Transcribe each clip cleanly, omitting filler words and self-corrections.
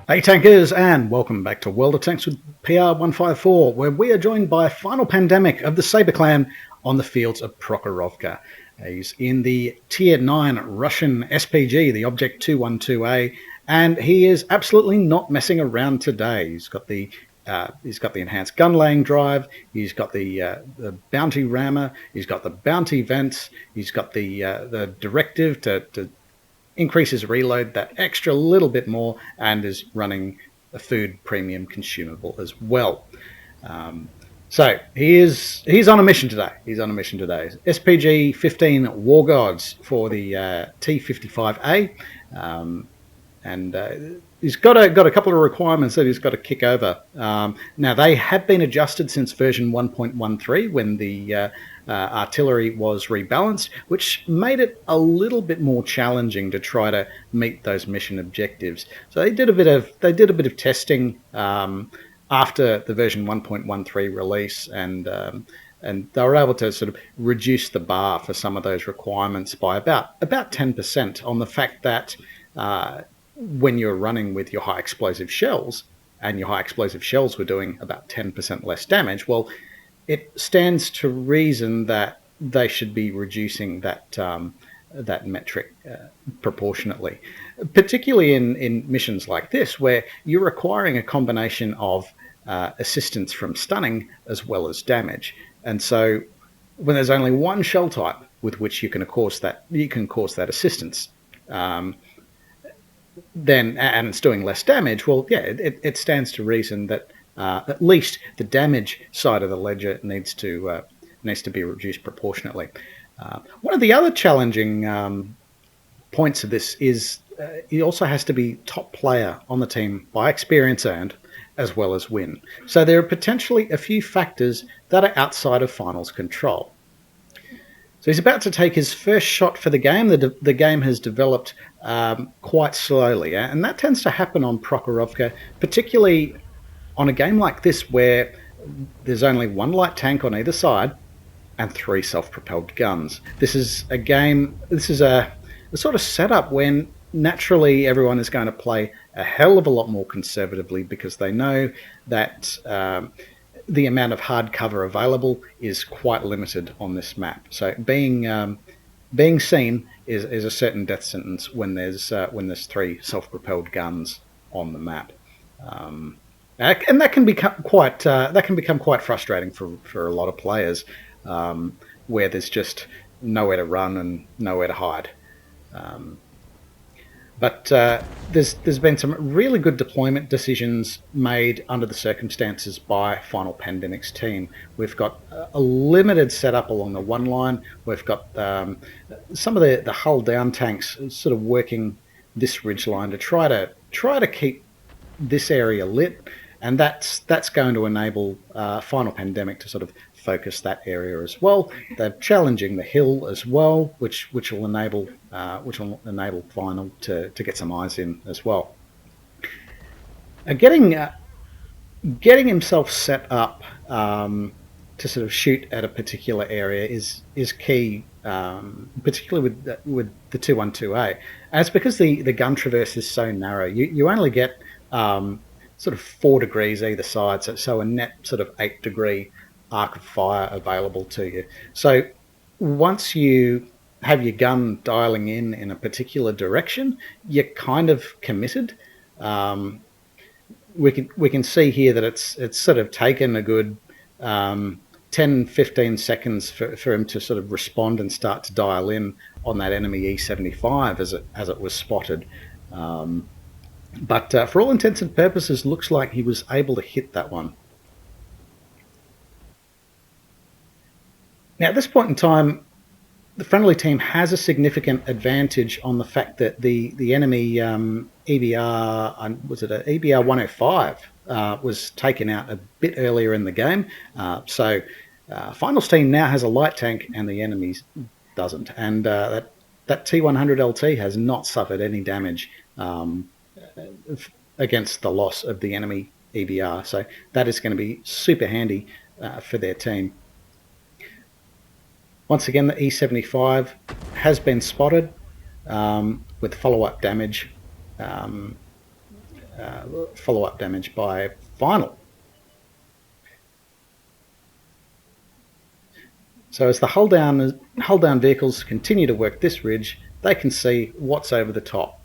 Hey tankers, and welcome back to World of Tanks with PR154, where we are joined by Final Pandemic of the Saber Clan on the fields of Prokhorovka. He's in the Tier 9 Russian SPG, the Object 212A, and he is absolutely not messing around today. He's got the enhanced gun laying drive, he's got the bounty rammer, he's got the bounty vents, he's got the directive to increases reload that extra little bit more, and is running a food premium consumable as well. So he's on a mission today. SPG-15 War Gods for the T-55A, and he's got a couple of requirements that he's got to kick over. Now they have been adjusted since version 1.13 when the artillery was rebalanced, which made it a little bit more challenging to try to meet those mission objectives. So they did a bit of testing after the version 1.13 release, and they were able to sort of reduce the bar for some of those requirements by about 10% on the fact that when you're running with your high explosive shells, and your high explosive shells were doing about 10% less damage, well, it stands to reason that they should be reducing that metric proportionately, particularly in missions like this, where you're requiring a combination of assistance from stunning as well as damage. And so when there's only one shell type with which you can cause that assistance, then, and it's doing less damage, well, yeah, it stands to reason that at least the damage side of the ledger needs to be reduced proportionately. One of the other challenging points of this is he also has to be top player on the team by experience earned as well as win. So there are potentially a few factors that are outside of finals control. So he's about to take his first shot for the game. The game has developed quite slowly, and that tends to happen on Prokhorovka, particularly on a game like this where there's only one light tank on either side and 3 self-propelled guns. This is a sort of setup when naturally everyone is going to play a hell of a lot more conservatively, because they know that the amount of hard cover available is quite limited on this map. So being seen is a certain death sentence when there's 3 self-propelled guns on the map. And that can become quite frustrating for a lot of players, where there's just nowhere to run and nowhere to hide. But there's been some really good deployment decisions made under the circumstances by Final Pandemic's team. We've got a limited setup along the one line. We've got some of the hull down tanks sort of working this ridge line to try to keep this area lit, and that's going to enable Final Pandemic to sort of focus that area as well. They're challenging the hill as well, which will enable Final to get some eyes in as well. Getting himself set up to sort of shoot at a particular area is key, particularly with the 212A. And it's because the gun traverse is so narrow. You only get sort of 4 degrees either side, so a net sort of 8-degree arc of fire available to you. So once you have your gun dialing in a particular direction, you're kind of committed. We can see here that it's sort of taken a good 10-15 seconds for him to sort of respond and start to dial in on that enemy E75 as it was spotted. But for all intents and purposes, looks like he was able to hit that one. Now, at this point in time, the friendly team has a significant advantage on the fact that the enemy EBR, was it an EBR 105, was taken out a bit earlier in the game. So Finals team now has a light tank and the enemy doesn't. And that T100 LT has not suffered any damage against the loss of the enemy EBR. So that is going to be super handy for their team. Once again, the E75 has been spotted with follow-up damage follow-up damage by Final. So as the hull down vehicles continue to work this ridge, they can see what's over the top.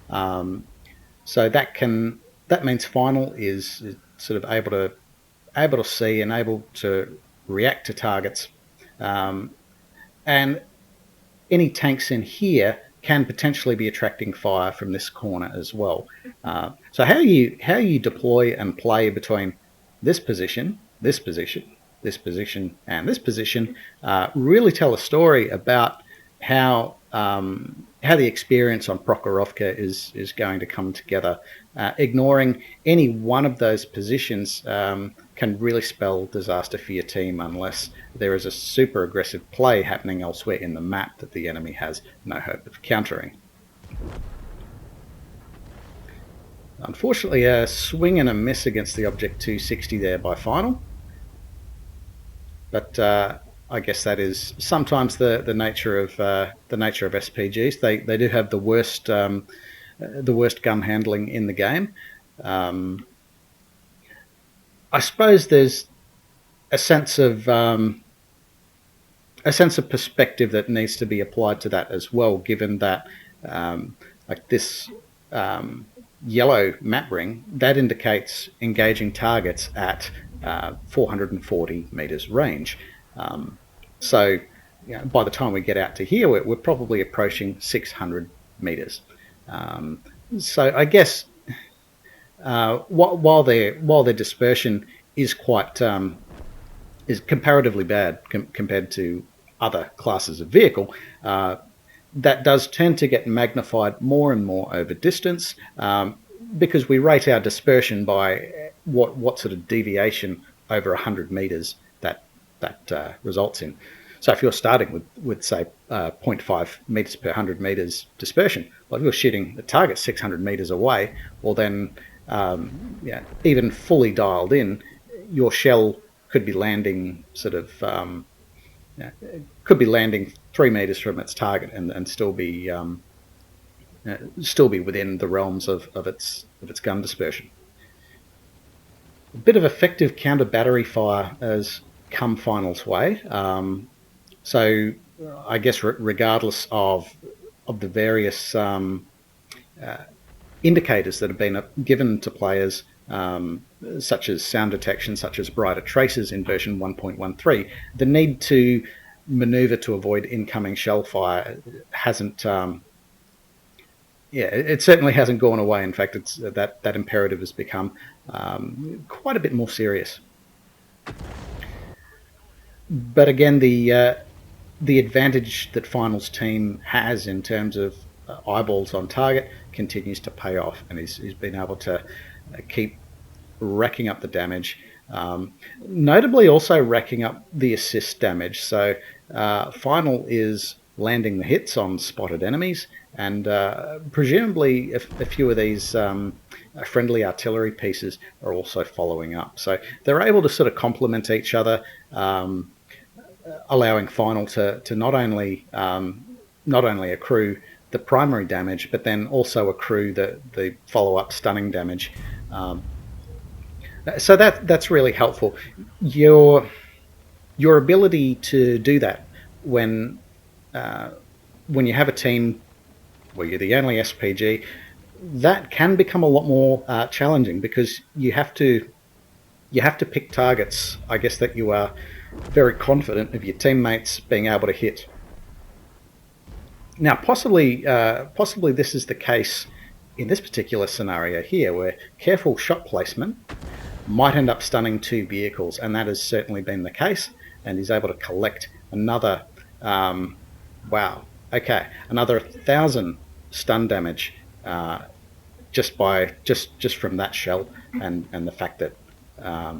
So that means Final is sort of able to see and able to react to targets, and any tanks in here can potentially be attracting fire from this corner as well. So how you deploy and play between this position, this position, this position, and this position really tell a story about how the experience on Prokhorovka is going to come together. Ignoring any one of those positions can really spell disaster for your team unless there is a super aggressive play happening elsewhere in the map that the enemy has no hope of countering. Unfortunately, a swing and a miss against the Object 260 there by Final. But I guess that is sometimes the nature of SPGs. They do have the worst gun handling in the game. I suppose there's a sense of perspective that needs to be applied to that as well, given that like this yellow map ring that indicates engaging targets at 440 meters range. So by the time we get out to here, we're probably approaching 600 meters. So I guess while their dispersion is quite is comparatively bad compared to other classes of vehicle, that does tend to get magnified more and more over distance, because we rate our dispersion by what sort of deviation over 100 meters that results in. So if you're starting with say 0.5 meters per 100 meters dispersion, well, if you're shooting the target 600 meters away, well then even fully dialed in, your shell could be landing sort of could be landing 3 meters from its target and still be within the realms of its gun dispersion. A bit of effective counter battery fire has come Final's way. So I guess regardless of the various indicators that have been given to players, such as sound detection, such as brighter traces in version 1.13, the need to maneuver to avoid incoming shell fire hasn't. It certainly hasn't gone away. In fact, it's that imperative has become quite a bit more serious. But again, the advantage that Final's team has in terms of eyeballs on target continues to pay off, and he's been able to keep racking up the damage, notably also racking up the assist damage. So Final is landing the hits on spotted enemies, and presumably a few of these friendly artillery pieces are also following up. So they're able to sort of complement each other, allowing Final to not only accrue the primary damage, but then also accrue the follow-up stunning damage. So that's really helpful. Your ability to do that when you have a team where you're the only SPG, that can become a lot more challenging, because you have to pick targets, I guess, that you are very confident of your teammates being able to hit. Now, possibly this is the case in this particular scenario here, where careful shot placement might end up stunning 2 vehicles, and that has certainly been the case, and he's able to collect another, another 1,000 stun damage just from that shell, and the fact that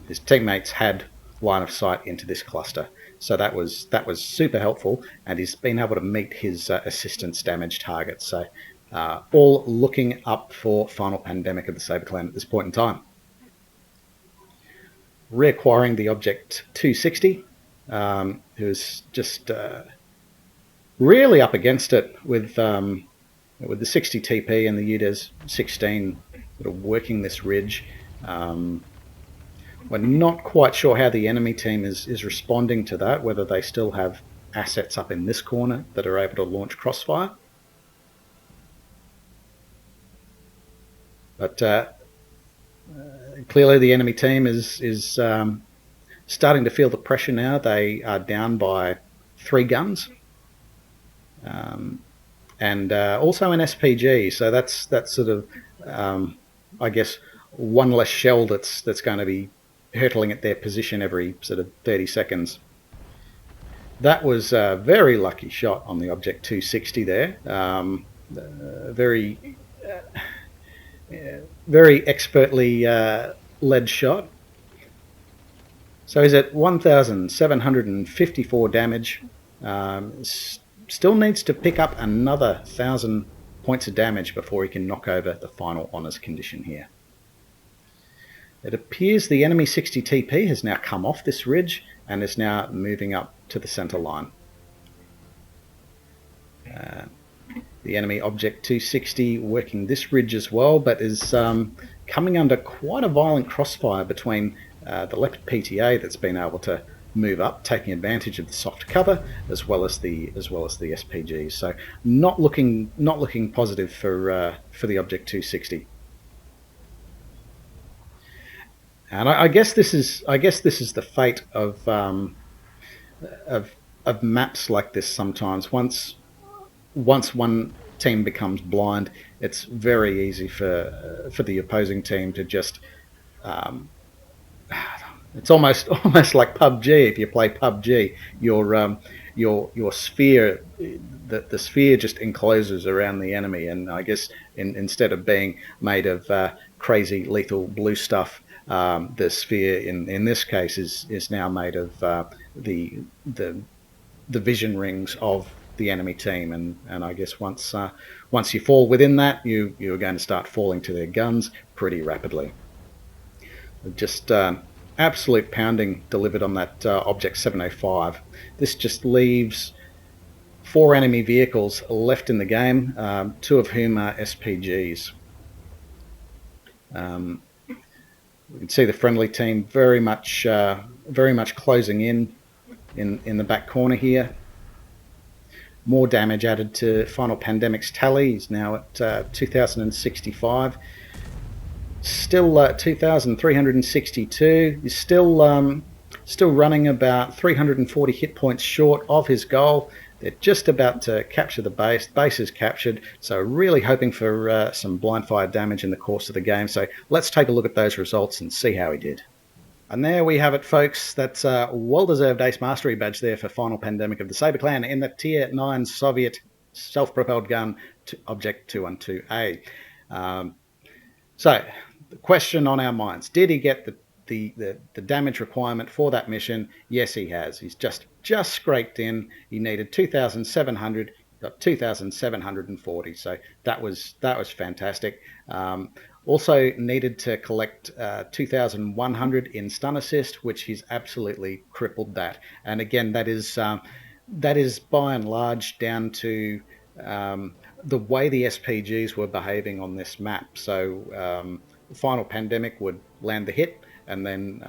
his teammates had line of sight into this cluster. So that was super helpful, and he's been able to meet his assistance damage targets. So all looking up for Final Pandemic of the Saber Clan at this point in time. Reacquiring the Object 260, who's just really up against it with the 60 TP and the UDES 16 working this ridge. We're not quite sure how the enemy team is responding to that, whether they still have assets up in this corner that are able to launch crossfire. But clearly the enemy team is starting to feel the pressure now. They are down by 3 guns. And also an SPG, so that's sort of, I guess, one less shell that's going to be hurtling at their position every sort of 30 seconds. That was a very lucky shot on the Object 260 there. Very expertly led shot. So he's at 1,754 damage. Still needs to pick up another 1,000 points of damage before he can knock over the final honours condition here. It appears the enemy 60 TP has now come off this ridge and is now moving up to the centre line. The enemy Object 260 working this ridge as well, but is coming under quite a violent crossfire between the Leopard PTA that's been able to move up, taking advantage of the soft cover, as well as the SPGs. So not looking positive for the Object 260. And I guess this is the fate of maps like this. Sometimes once one team becomes blind, it's very easy for the opposing team to just it's almost like PUBG. If you play PUBG, your sphere, the sphere just encloses around the enemy, and I guess instead of being made of crazy lethal blue stuff, the sphere in this case is now made of the vision rings of the enemy team, and I guess once you fall within that, you're going to start falling to their guns pretty rapidly. Just absolute pounding delivered on that Object 705. This just leaves 4 enemy vehicles left in the game, 2 of whom are SPGs. You can see the friendly team very much closing in the back corner here. More damage added to Final Pandemic's tally. He's now at 2,065. Still 2,362. He's still running about 340 hit points short of his goal. They're just about to capture the base. Base is captured, so really hoping for some blind fire damage in the course of the game. So let's take a look at those results and see how he did. And there we have it, folks. That's a well-deserved Ace Mastery badge there for Final Pandemic of the Saber Clan in the Tier 9 Soviet self-propelled gun Object 212A. So the question on our minds: did he get the damage requirement for that mission? Yes, he has. He's just scraped in. He needed 2,700. Got 2,740. So that was fantastic. Also needed to collect 2,100 in stun assist, which he's absolutely crippled that. And again, that is by and large down to the way the SPGs were behaving on this map. So Final Pandemic would land the hit, and then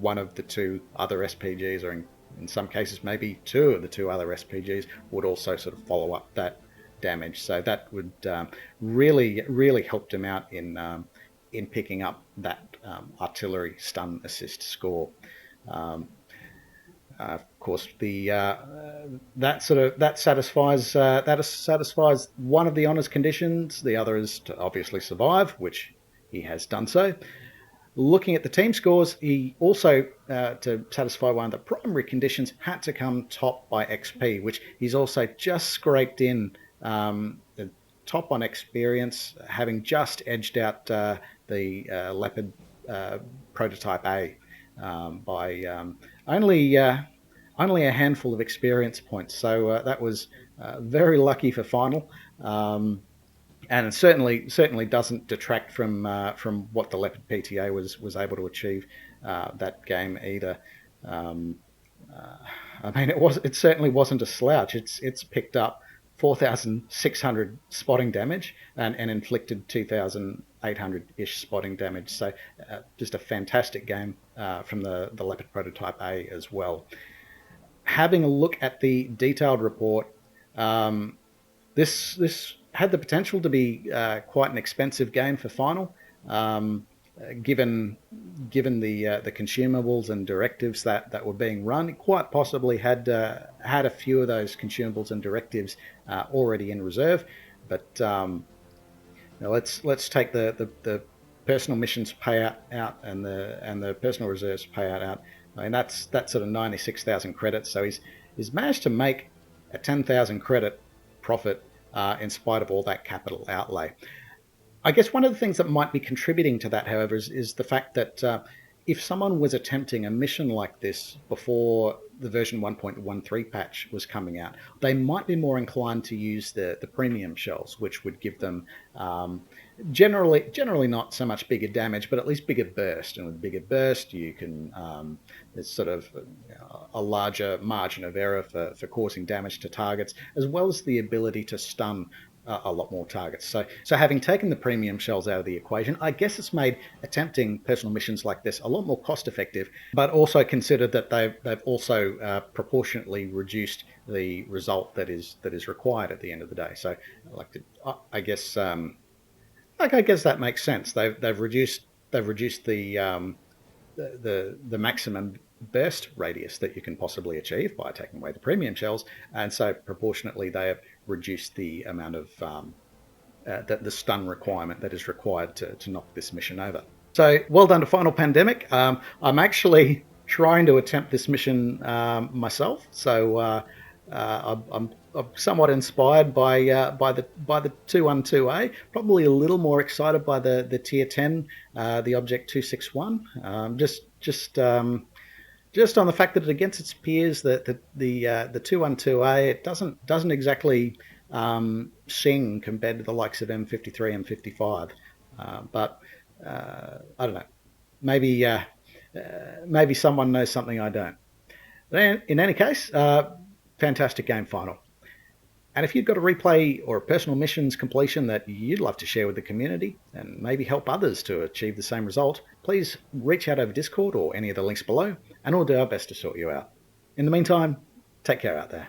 one of the 2 other SPGs, or in some cases maybe 2 of the 2 other SPGs, would also sort of follow up that damage. So that would really helped him out in picking up that artillery stun assist score. Of course, that satisfies one of the honours conditions. The other is to obviously survive, which he has done so. Looking at the team scores, he also, to satisfy one of the primary conditions, had to come top by XP, which he's also just scraped in the top on experience, having just edged out the Leopard Prototype A by only a handful of experience points. So that was very lucky for Final. And it certainly doesn't detract from what the Leopard PTA was able to achieve that game either. I mean, it certainly wasn't a slouch. It's picked up 4,600 spotting damage and inflicted 2,800-ish spotting damage. So just a fantastic game from the Leopard Prototype A as well. Having a look at the detailed report, this had the potential to be quite an expensive game for Final, given the consumables and directives that were being run. It quite possibly had a few of those consumables and directives already in reserve. But now let's take the personal missions payout out and the personal reserves payout out. I mean, that's sort of 96,000 credits. So he's managed to make a 10,000 credit profit in spite of all that capital outlay. I guess one of the things that might be contributing to that, however, is the fact that if someone was attempting a mission like this before the version 1.13 patch was coming out, they might be more inclined to use the premium shells, which would give them generally not so much bigger damage, but at least bigger burst. And with bigger burst, you can there's sort of a larger margin of error for causing damage to targets, as well as the ability to stun a lot more targets. So having taken the premium shells out of the equation, I guess it's made attempting personal missions like this a lot more cost effective, but also considered that they've also proportionately reduced the result that is required at the end of the day. So I guess that makes sense. They've reduced the maximum burst radius that you can possibly achieve by taking away the premium shells, and so proportionately they have reduced the amount of the stun requirement that is required to knock this mission over. So well done to Final Pandemic. I'm actually trying to attempt this mission myself, so I'm somewhat inspired by the 212A. Probably a little more excited by the Tier 10, the Object 261. Just on the fact that against its peers, the 212A, it doesn't exactly sing compared to the likes of M53 and 55. But I don't know. Maybe someone knows something I don't. In any case, fantastic game, Final. And if you've got a replay or a personal missions completion that you'd love to share with the community and maybe help others to achieve the same result, please reach out over Discord or any of the links below, and we'll do our best to sort you out. In the meantime, take care out there.